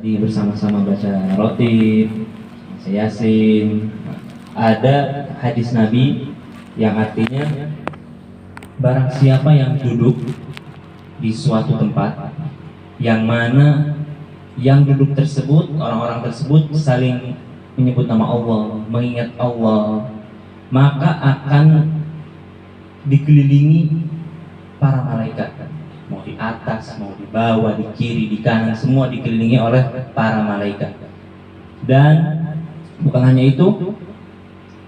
di bersama-sama baca roti, baca Yasin. Ada hadis Nabi yang artinya barang siapa yang duduk di suatu tempat yang mana yang duduk tersebut, orang-orang tersebut saling menyebut nama Allah, mengingat Allah, maka akan dikelilingi para malaikat, mau di atas, mau di bawah, di kiri, di kanan, semua dikelilingi oleh para malaikat. Dan bukan hanya itu,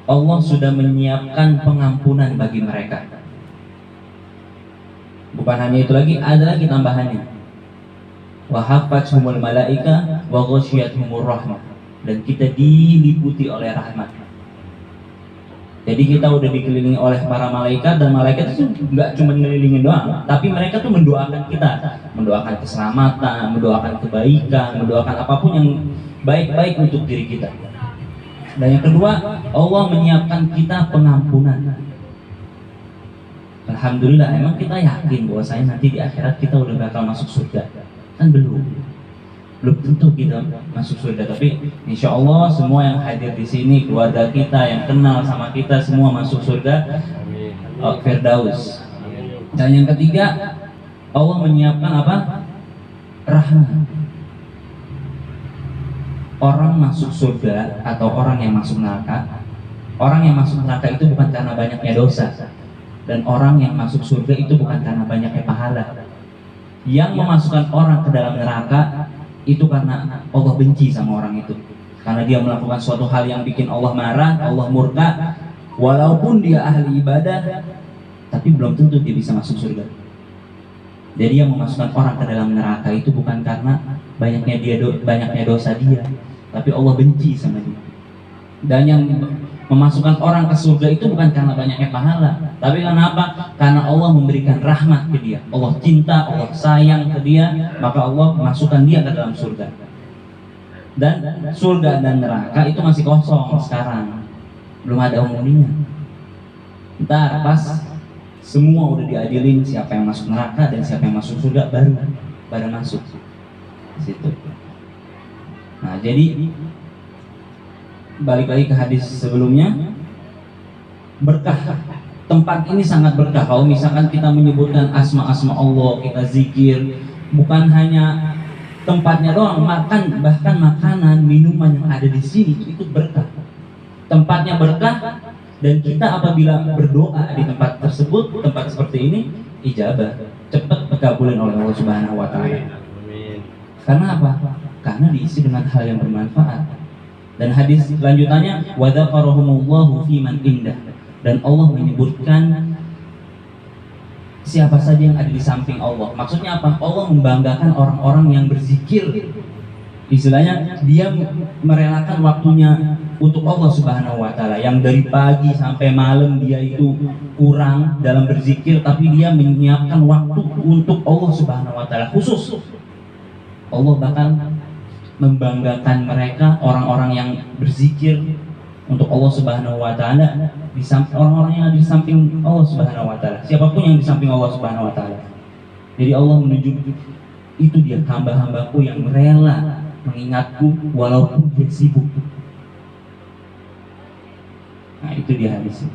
Allah sudah menyiapkan pengampunan bagi mereka. Bukan hanya itu lagi, ada lagi tambahannya. Wa hafathumul malaika wa ghasyiyatuhumur rahmah, dan kita diliputi oleh rahmat. Jadi kita udah dikelilingi oleh para malaikat, dan malaikat itu nggak cuma ngelilingin doang, tapi mereka tuh mendoakan kita, mendoakan keselamatan, mendoakan kebaikan, mendoakan apapun yang baik-baik untuk diri kita. Dan yang kedua, Allah menyiapkan kita pengampunan. Alhamdulillah, emang kita yakin bahwasanya nanti di akhirat kita udah bakal masuk surga? Kan belum tentu kita masuk surga, tapi insya Allah semua yang hadir di sini, keluarga kita yang kenal sama kita, semua masuk surga Firdaus. Dan yang ketiga, Allah menyiapkan apa? Rahmat. Orang masuk surga atau orang yang masuk neraka, orang yang masuk neraka itu bukan karena banyaknya dosa, dan orang yang masuk surga itu bukan karena banyaknya pahala. Yang memasukkan orang ke dalam neraka itu karena Allah benci sama orang itu, karena dia melakukan suatu hal yang bikin Allah marah, Allah murka. Walaupun dia ahli ibadah, tapi belum tentu dia bisa masuk surga. Jadi yang memasukkan orang ke dalam neraka itu bukan karena banyaknya dosa dia, tapi Allah benci sama dia. Dan yang memasukkan orang ke surga itu bukan karena banyaknya pahala, tapi karena apa? Karena Allah memberikan rahmat ke dia, Allah cinta, Allah sayang ke dia, maka Allah memasukkan dia ke dalam surga. Dan surga dan neraka itu masih kosong sekarang, belum ada penghuninya. Ntar pas semua udah diadilin, siapa yang masuk neraka dan siapa yang masuk surga, baru masuk di situ. Nah, jadi balik lagi ke hadis sebelumnya, berkah. Tempat ini sangat berkah. Kalau misalkan kita menyebutkan asma-asma Allah, kita zikir, bukan hanya tempatnya doang, bahkan makanan, minuman yang ada di sini itu berkah. Tempatnya berkah, dan kita apabila berdoa di tempat tersebut, tempat seperti ini, ijabah, cepat dikabulin oleh Allah Subhanahu wa taala. Karena apa? Karena diisi dengan hal yang bermanfaat. Dan hadis lanjutannya, wa dzakarahumullahu fi man indah, dan Allah menyebutkan siapa saja yang ada di samping Allah. Maksudnya apa? Allah membanggakan orang-orang yang berzikir. Istilahnya dia merelakan waktunya untuk Allah Subhanahu wa taala, yang dari pagi sampai malam dia itu kurang dalam berzikir, tapi dia menyiapkan waktu untuk Allah Subhanahu wa taala khusus. Allah bahkan membanggakan mereka, orang-orang yang berzikir untuk Allah Subhanahu wa taala, di samping orang-orang yang ada di samping Allah Subhanahu wa taala, siapapun yang di samping Allah Subhanahu wa taala. Jadi Allah menunjuk itu dia, hamba-hambaku yang rela mengingatku walaupun dia sibuk. Nah, itu dia hadis.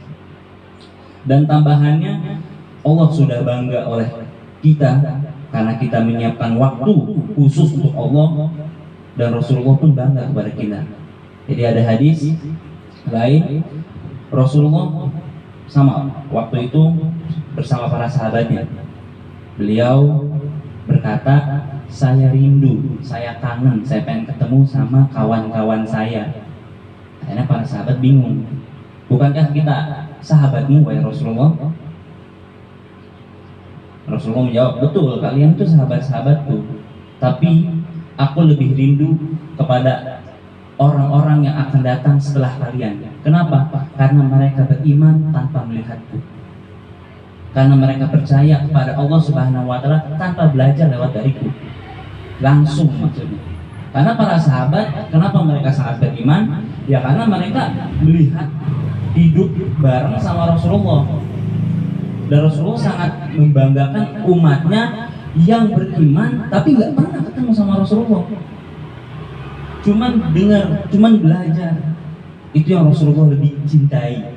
Dan tambahannya, Allah sudah bangga oleh kita karena kita menyiapkan waktu khusus untuk Allah, dan Rasulullah pun bangga kepada kita. Jadi ada hadis lain, Rasulullah sama waktu itu bersama para sahabatnya, beliau berkata, saya rindu, saya kangen, saya pengen ketemu sama kawan-kawan saya. Akhirnya para sahabat bingung, bukankah kita sahabatmu wahai Rasulullah? Rasulullah menjawab, betul, kalian itu sahabat-sahabatku, tapi aku lebih rindu kepada orang-orang yang akan datang setelah kalian. Kenapa? Karena mereka beriman tanpa melihatku, karena mereka percaya kepada Allah Subhanahu wa taala tanpa belajar lewat dariku, langsung maksudnya. Karena para sahabat, kenapa mereka sangat beriman? Ya karena mereka melihat hidup bareng sama Rasulullah, dan Rasulullah sangat membanggakan umatnya yang beriman tapi nggak pernah ketemu sama Rasulullah. cuman dengar, cuman belajar. Itu yang Rasulullah lebih cintai.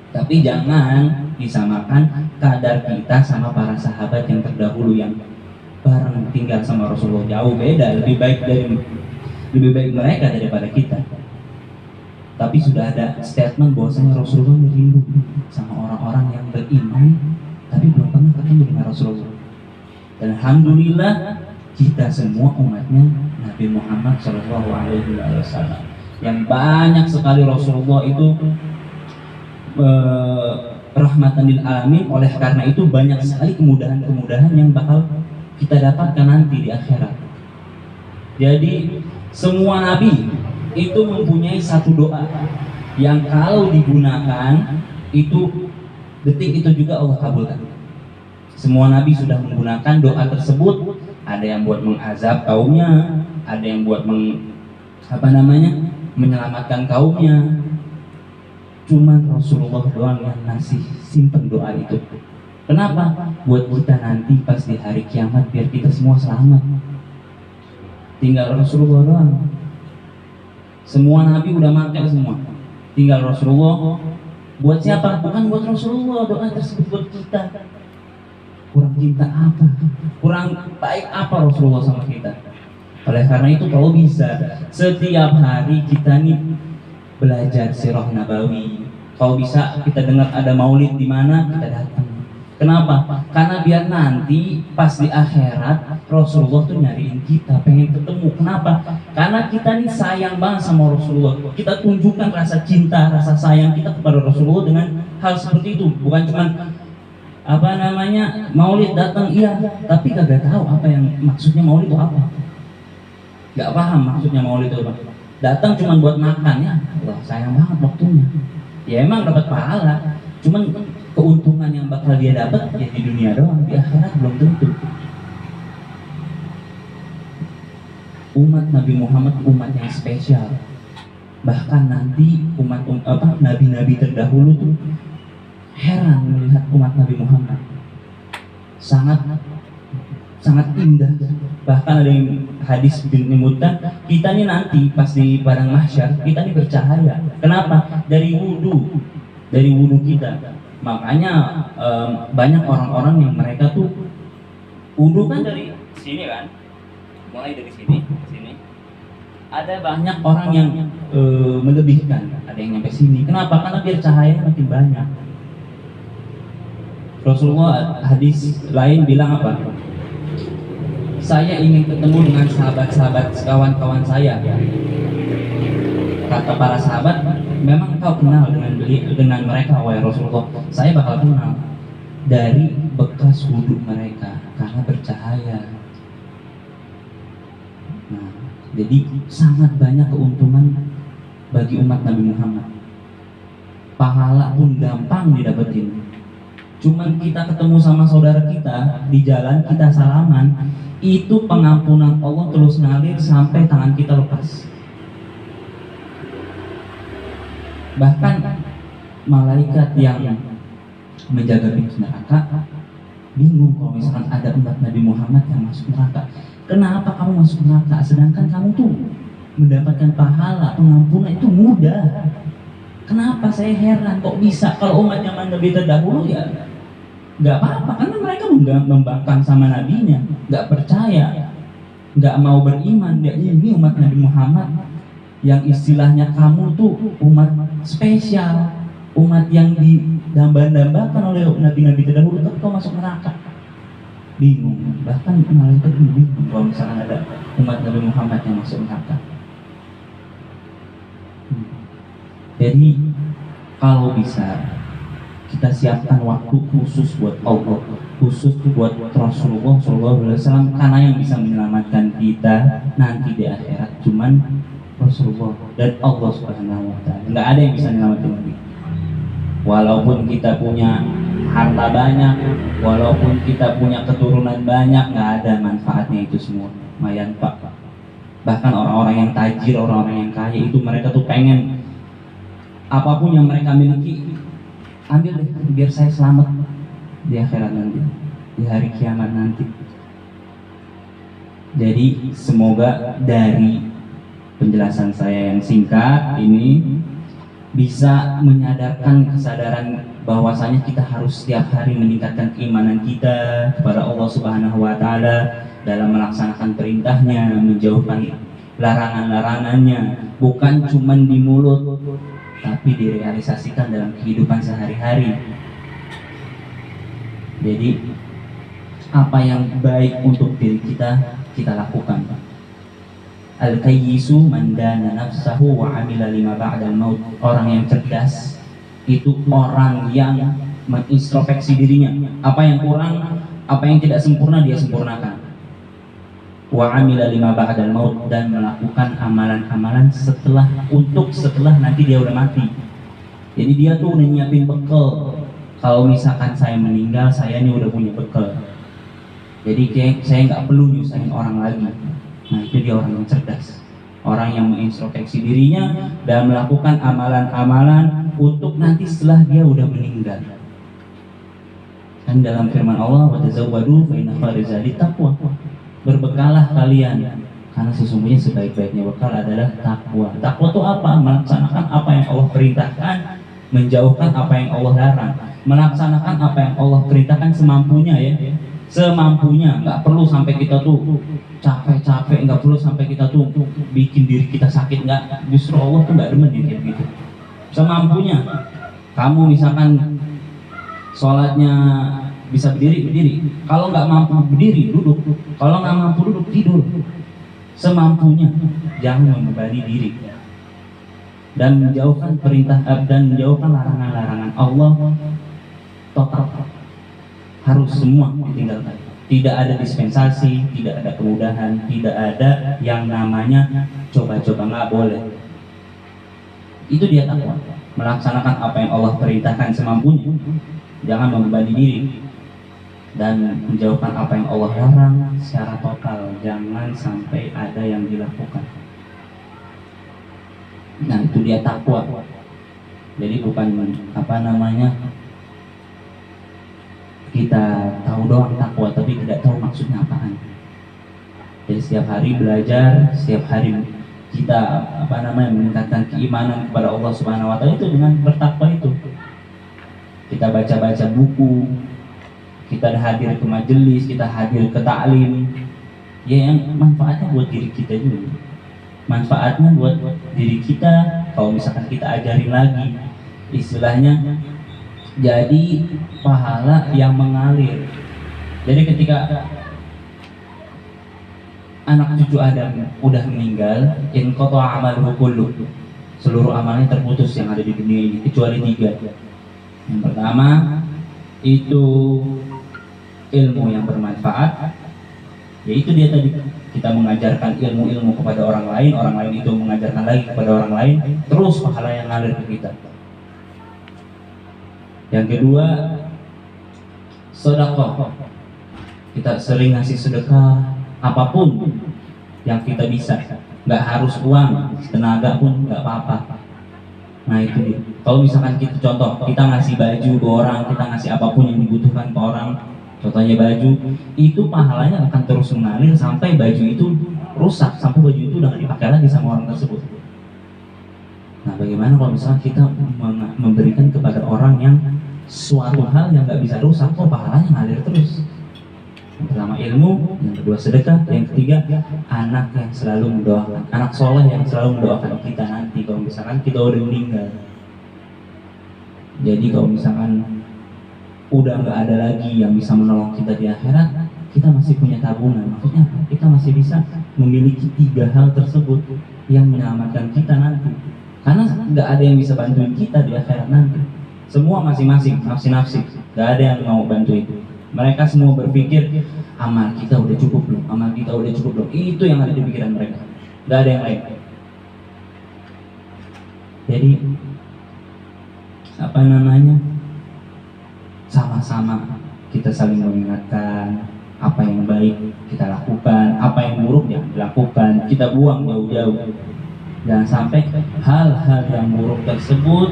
Tapi jangan disamakan kadar kita sama para sahabat yang terdahulu yang bareng tinggal sama Rasulullah. Jauh beda, lebih baik mereka daripada kita. Tapi sudah ada statement bahwasanya Rasulullah rindu sama orang-orang yang beriman tapi belum pernah ketemu dengan Rasulullah. Dan alhamdulillah kita semua umatnya Nabi Muhammad SAW yang banyak sekali Rasulullah itu rahmatan lil alamin. Oleh karena itu banyak sekali kemudahan-kemudahan yang bakal kita dapatkan nanti di akhirat. Jadi semua nabi itu mempunyai satu doa yang kalau digunakan itu detik itu juga Allah kabulkan. Semua nabi sudah menggunakan doa tersebut. Ada yang buat mengazab kaumnya, ada yang buat menyelamatkan kaumnya. Cuman Rasulullah doang yang ngasih simpen doa itu. Kenapa? Buat kita nanti pas di hari kiamat biar kita semua selamat. Tinggal Rasulullah doang. Semua nabi udah makan semua. Tinggal Rasulullah. Buat siapa? Bukan buat Rasulullah doa tersebut buat kita. Kurang cinta apa? Kurang baik apa Rasulullah sama kita? Oleh karena itu kalau bisa setiap hari kita nih belajar sirah nabawi. Kalau bisa kita dengar ada maulid di mana kita datang. Kenapa? Karena biar nanti pas di akhirat Rasulullah tuh nyariin kita, pengen ketemu. Kenapa? Karena kita nih sayang banget sama Rasulullah. Kita tunjukkan rasa cinta, rasa sayang kita kepada Rasulullah dengan hal seperti itu. Bukan cuma maulid datang iya, tapi kagak tahu apa yang maksudnya maulid itu apa. Gak paham maksudnya maulid itu apa. Datang cuma buat makan ya, Allah sayang banget waktunya. Ya emang dapat pahala, cuman keuntungan yang bakal dia dapat ya di dunia doang, di akhirat belum tentu. Umat Nabi Muhammad umat yang spesial. Bahkan nanti nabi-nabi terdahulu tuh heran melihat umat Nabi Muhammad. Sangat indah. Bahkan ada yang hadis menyebutkan kita nih nanti pas di padang mahsyar kita nih bercahaya. Kenapa? Dari wudhu kita. Makanya banyak orang-orang yang mereka tuh wudhu kan dari sini kan, mulai dari sini. Ada banyak orang yang melebihkan, ada yang nyampe sini. Kenapa? Karena biar cahaya makin banyak. Rasulullah hadis lain bilang apa? Saya ingin ketemu dengan sahabat-sahabat kawan-kawan saya. Kata para sahabat, memang kau kenal dengan mereka wahai Rasulullah? Saya bakal kenal dari bekas wudhu mereka karena bercahaya. Nah, jadi sangat banyak keuntungan bagi umat Nabi Muhammad. Pahala pun gampang didapetin. Cuman kita ketemu sama saudara kita di jalan, kita salaman, itu pengampunan Allah terus ngalir sampai tangan kita lepas. Bahkan malaikat yang menjaga pintu neraka bingung kalau misalkan ada umat Nabi Muhammad yang masuk neraka. Kenapa kamu masuk neraka? Sedangkan kamu tuh mendapatkan pahala pengampunan itu mudah. Kenapa? Saya heran kok bisa. Kalau umat zaman Nabi terdahulu ya nggak apa-apa, karena mereka membangkang sama nabinya, nggak percaya, nggak mau beriman. Ya ini umat Nabi Muhammad yang istilahnya kamu tuh umat spesial, umat yang didamba-dambakan oleh nabi-nabi terdahulu, tapi kau masuk neraka. Bingung, bahkan malaikat bingung kalau misalnya ada umat Nabi Muhammad yang masuk neraka. Jadi kalau bisa kita siapkan waktu khusus buat Allah, khusus buat Rasulullah SAW, karena yang bisa menyelamatkan kita nanti di akhirat cuman Rasulullah dan Allah Subhanahu Wa Taala. Nggak ada yang bisa menyelamatkan kita. Walaupun kita punya harta banyak, walaupun kita punya keturunan banyak, nggak ada manfaatnya itu semua. Mayan Pak. Bahkan orang-orang yang tajir, orang-orang yang kaya itu mereka tuh pengen apapun yang mereka miliki, ambil deh biar saya selamat di akhirat nanti, di hari kiamat nanti. Jadi semoga dari penjelasan saya yang singkat ini bisa menyadarkan kesadaran bahwasanya kita harus setiap hari meningkatkan keimanan kita kepada Allah Subhanahu wa taala dalam melaksanakan perintahnya, menjauhkan larangan-larangannya, bukan cuma di mulut tapi direalisasikan dalam kehidupan sehari-hari. Jadi apa yang baik untuk diri kita, kita lakukan. Al-kayyisu man dana nafsahu wa amila lima ba'dal maut. Orang yang cerdas itu orang yang mengintrospeksi dirinya. Apa yang kurang, apa yang tidak sempurna dia sempurnakan. Wa amila lima ba'dal maut, dan melakukan amalan-amalan setelah nanti dia udah mati. Jadi dia tuh udah nyiapin bekal. Kalau misalkan saya meninggal, saya ini udah punya bekal. Jadi saya nggak perlu nyusahin orang lagi. Nah, itu dia orang yang cerdas, orang yang mengintrospeksi dirinya dan melakukan amalan-amalan untuk nanti setelah dia udah meninggal. Dan dalam firman Allah, wa tazawwadu fa inna khairaz zadi taqwa. Berbekalah kalian karena sesungguhnya sebaik-baiknya bekal adalah takwa. Takwa itu apa? Melaksanakan apa yang Allah perintahkan, menjauhkan apa yang Allah larang. Melaksanakan apa yang Allah perintahkan semampunya ya. Semampunya, nggak perlu sampai kita tuh capek-capek, nggak perlu sampai kita tuh bikin diri kita sakit, nggak. Justru Allah tuh nggak demen kayak gitu. Semampunya, kamu misalkan sholatnya bisa berdiri. Kalau nggak mampu berdiri, duduk. Kalau nggak mampu duduk, tidur. Semampunya, jangan membebani diri dan menjauhkan perintah dan menjauhkan larangan-larangan Allah total. Harus semua ditinggalkan. Tidak ada dispensasi, tidak ada kemudahan, tidak ada yang namanya coba-coba, nggak boleh. Itu dia takwa. Melaksanakan apa yang Allah perintahkan semampunya, jangan membebani diri, dan menjauhkan apa yang Allah larang secara total. Jangan sampai ada yang dilakukan. Nah, itu dia takwa. Jadi bukan kita tahu doang takwa tapi tidak tahu maksudnya apaan. Jadi setiap hari belajar, setiap hari kita meningkatkan keimanan kepada Allah Subhanahu wa taala itu dengan bertakwa itu. Kita baca-baca buku, kita hadir ke majelis, kita hadir ke taklim. Ya, yang manfaatnya buat diri kita juga. Manfaatnya buat diri kita, kalau misalkan kita ajarin lagi, istilahnya jadi pahala yang mengalir. Jadi ketika anak cucu Adam udah meninggal, in qata'a amaluhu kullu, seluruh amalnya terputus yang ada di dunia ini kecuali 3. Yang pertama itu ilmu yang bermanfaat, yaitu dia tadi kita mengajarkan ilmu-ilmu kepada orang lain itu mengajarkan lagi kepada orang lain, terus pahala yang ngalir ke kita. Yang kedua, sedekah. Kita sering ngasih sedekah apapun yang kita bisa, nggak harus uang, tenaga pun nggak apa-apa. Nah itu dia. Kalau misalkan kita kita ngasih baju ke orang, kita ngasih apapun yang dibutuhkan ke orang, contohnya baju, itu pahalanya akan terus mengalir sampai baju itu rusak, sampai baju itu udah nggak dipakai lagi sama orang tersebut. Nah, bagaimana kalau misalnya kita memberikan kepada orang yang suatu hal yang nggak bisa rusak, kok pahalanya ngalir terus? Yang pertama ilmu, yang kedua sedekah, yang ketiga anak yang selalu mendoakan, anak soleh yang selalu mendoakan kita nanti kalau misalkan kita udah meninggal. Jadi kalau misalkan udah nggak ada lagi yang bisa menolong kita di akhirat, kita masih punya tabungan. Maksudnya kita masih bisa memiliki 3 hal tersebut yang menyelamatkan kita nanti. Karena nggak ada yang bisa bantuin kita di akhirat nanti. Semua masing-masing, nafsi-nafsi, nggak ada yang mau bantuin. Mereka semua berpikir amal kita udah cukup belum, amal kita udah cukup belum. Itu yang ada di pikiran mereka, nggak ada yang lain. Jadi sama-sama kita saling mengingatkan apa yang baik kita lakukan, apa yang buruk jangan dilakukan, kita buang jauh-jauh. Jangan sampai hal-hal yang buruk tersebut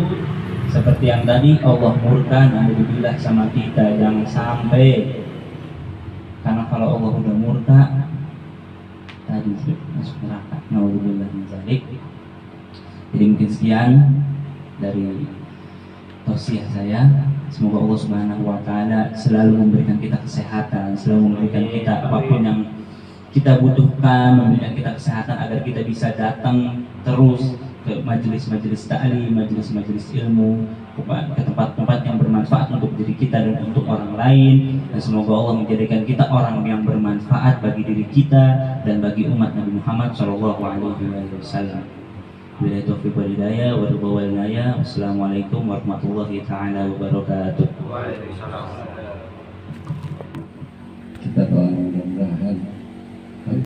seperti yang tadi Allah murka, naudzubillah sama kita, jangan sampai. Karena kalau Allah udah murka, tadi masuk neraka. Nauzubillah min dzalik. Jadi mungkin sekian dari tausiah saya. Semoga Allah Subhanahu wa taala selalu memberikan kita kesehatan, selalu memberikan kita apapun yang kita butuhkan, memberikan kita kesehatan agar kita bisa datang terus ke majelis-majelis ta'lim, majelis-majelis ilmu, ke tempat-tempat yang bermanfaat untuk diri kita dan untuk orang lain. Dan semoga Allah menjadikan kita orang yang bermanfaat bagi diri kita dan bagi umat Nabi Muhammad SAW. Billahi taufiq wal hidayah wa ridha wal inayah. Wassalamualaikum warahmatullahi taala wabarakatuh. Waalaikumsalam.